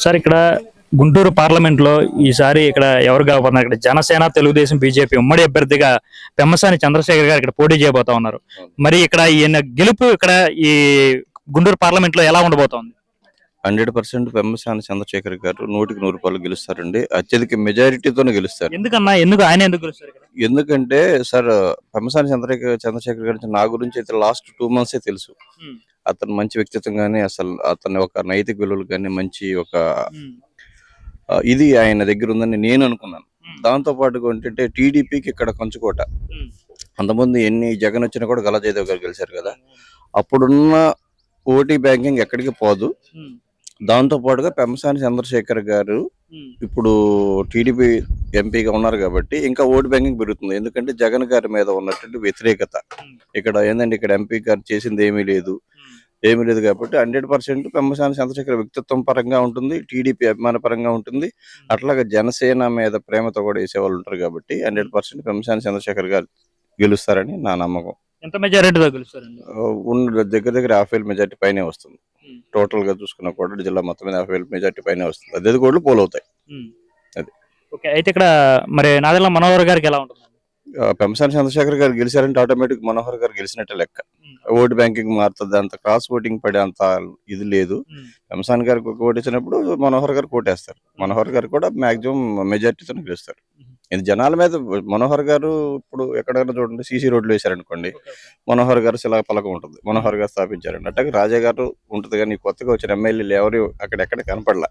Sir ఇక్కడ Guntur parliament లో ఈసారి ఇక్కడ ఎవరు కాబోతున్నారు? ఇక్కడ జనసేన, తెలుగుదేశం, బీజేపీ ఉమ్మడి అభ్యర్థిగా పెమ్మసాని చంద్రశేఖర్ గారు ఇక్కడ పోటీ చేయబోతా ఉన్నారు. మరి ఇక్కడ ఈయన గెలుపు ఇక్కడ ఈ గుంటూరు పార్లమెంట్ లో ఎలా ఉండబోతోంది? 100% పెమ్మసాని చంద్రశేఖర్ గారు 100% గెలుస్తారండి. అత్యధిక మెజారిటీతోనే గెలుస్తారు. ఎందుకన్నా ఆయన ఎందుకు గెలుస్తారు ఇక్కడ? ఎందుకంటే సార్ పెమ్మసాని చంద్రశేఖర్ గారి నా గురించి అయితే లాస్ట్ 2 months తెలుసు. అతను మంచి వ్యక్తిత్వం గానీ, అసలు అతని ఒక నైతిక విలువలు కానీ మంచి ఒక ఇది ఆయన దగ్గర ఉందని నేను అనుకున్నాను. దాంతో పాటుగా ఏంటంటే టీడీపీకి ఇక్కడ కంచుకోట. అంతకుముందు ఎన్ని జగన్ వచ్చినా కూడా గల్లా జయదేవ్ గారు గెలిచారు కదా. అప్పుడున్న ఓటీ బ్యాంకింగ్ ఎక్కడికి పోదు. దాంతో పాటుగా పెమ్మసాని చంద్రశేఖర్ గారు ఇప్పుడు టీడీపీ ఎంపీగా ఉన్నారు కాబట్టి ఇంకా ఓటు బ్యాంకింగ్ పెరుగుతుంది. ఎందుకంటే జగన్ గారి మీద ఉన్నటువంటి వ్యతిరేకత ఇక్కడ ఏంటంటే ఇక్కడ ఎంపీ గారు చేసింది ఏమీ లేదు కాబట్టి 100% పెమ్మసాని చంద్రశేఖర్ వ్యక్తిత్వం పరంగా ఉంటుంది, టీడీపీ అభిమాన పరంగా ఉంటుంది. అట్లాగే జనసేన మీద ప్రేమతో కూడా వేసేవాళ్ళు ఉంటారు కాబట్టి 100% పెమ్మసాని చంద్రశేఖర్ గారు గెలుస్తారని నా నమ్మకం. ఎంత మెజారిటీతో గెలుస్తారండి? దగ్గర 50,000 మెజార్టీ పైనే వస్తుంది. టోటల్ గా చూసుకున్నా కూడా జిల్లా మొత్తం మీద 50,000 మెజార్టీ పైనే వస్తుంది. 15 కోట్లు పోల్ అవుతాయి. అది ఓకే. అయితే ఇక్కడ మరి నాదెళ్ల మనోహర్ గారికి ఎలా ఉంటుంది? పెమ్మసాని చంద్రశేఖర్ గారు గెలిచారంటే ఆటోమేటిక్ మనోహర్ గారు గెలిచినట్టే లెక్క. ఓటు బ్యాంకింగ్ మారుతుంది, అంత క్రాస్ ఓటింగ్ పడే అంత ఇది లేదు. పెమ్మసాని గారికి ఒక ఓటు ఇచ్చినప్పుడు మనోహర్ గారు కోటేస్తారు. మనోహర్ గారు కూడా మాక్సిమం మెజార్టీతో గెలుస్తారు. ఇది జనాల మీద మనోహర్ గారు ఇప్పుడు ఎక్కడైనా చూడండి, సీసీ రోడ్లు వేశారనుకోండి, మనోహర్ గారు శిలా పలకం ఉంటుంది, మనోహర్ గారు స్థాపించారండి. అట్లాగే రాజా గారు ఉంటుంది. కానీ కొత్తగా వచ్చిన ఎమ్మెల్యేలు ఎవరు అక్కడెక్కడ కనపడలా.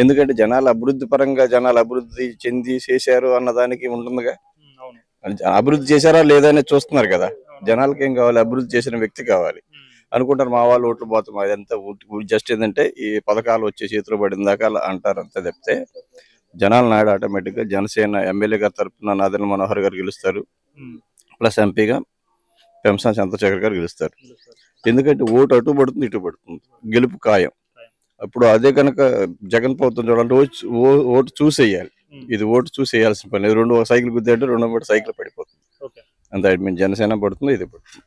ఎందుకంటే జనాలు అభివృద్ధి పరంగా జనాలు అభివృద్ధి చెంది చేశారు అన్నదానికి ఉంటుందిగా. అభివృద్ధి చేశారా లేదా అనేది చూస్తున్నారు కదా. జనాలకి ఏం కావాలి? అభివృద్ధి చేసిన వ్యక్తి కావాలి అనుకుంటారు. మా వాళ్ళు ఓట్లు పోతాం, అదంతా జస్ట్ ఏంటంటే ఈ పథకాలు వచ్చే చేతిలో పడిన దాకా అంటారు అంతే తప్పితే జనాల నాడు ఆటోమేటిక్ గా జనసేన ఎమ్మెల్యే గారి తరఫున నాదెళ్ల మనోహర్ గారు గెలుస్తారు. ప్లస్ ఎంపీగా పెమ్మసాని చంద్రశేఖర్ గారు గెలుస్తారు. ఎందుకంటే ఓటు అటు పడుతుంది, ఇటు పడుతుంది, గెలుపు ఖాయం. అప్పుడు అదే కనుక జగన్ ప్రభుత్వం చూడాలంటే ఓటు చూసేయాలి. ఇది ఓటు చూసేయాల్సిన పని. 2 సైకిల్ గుద్దేంటే 2 సైకిల్ పడిపోతుంది. అంతే. జనసేన పడుతుంది, ఇది పడుతుంది.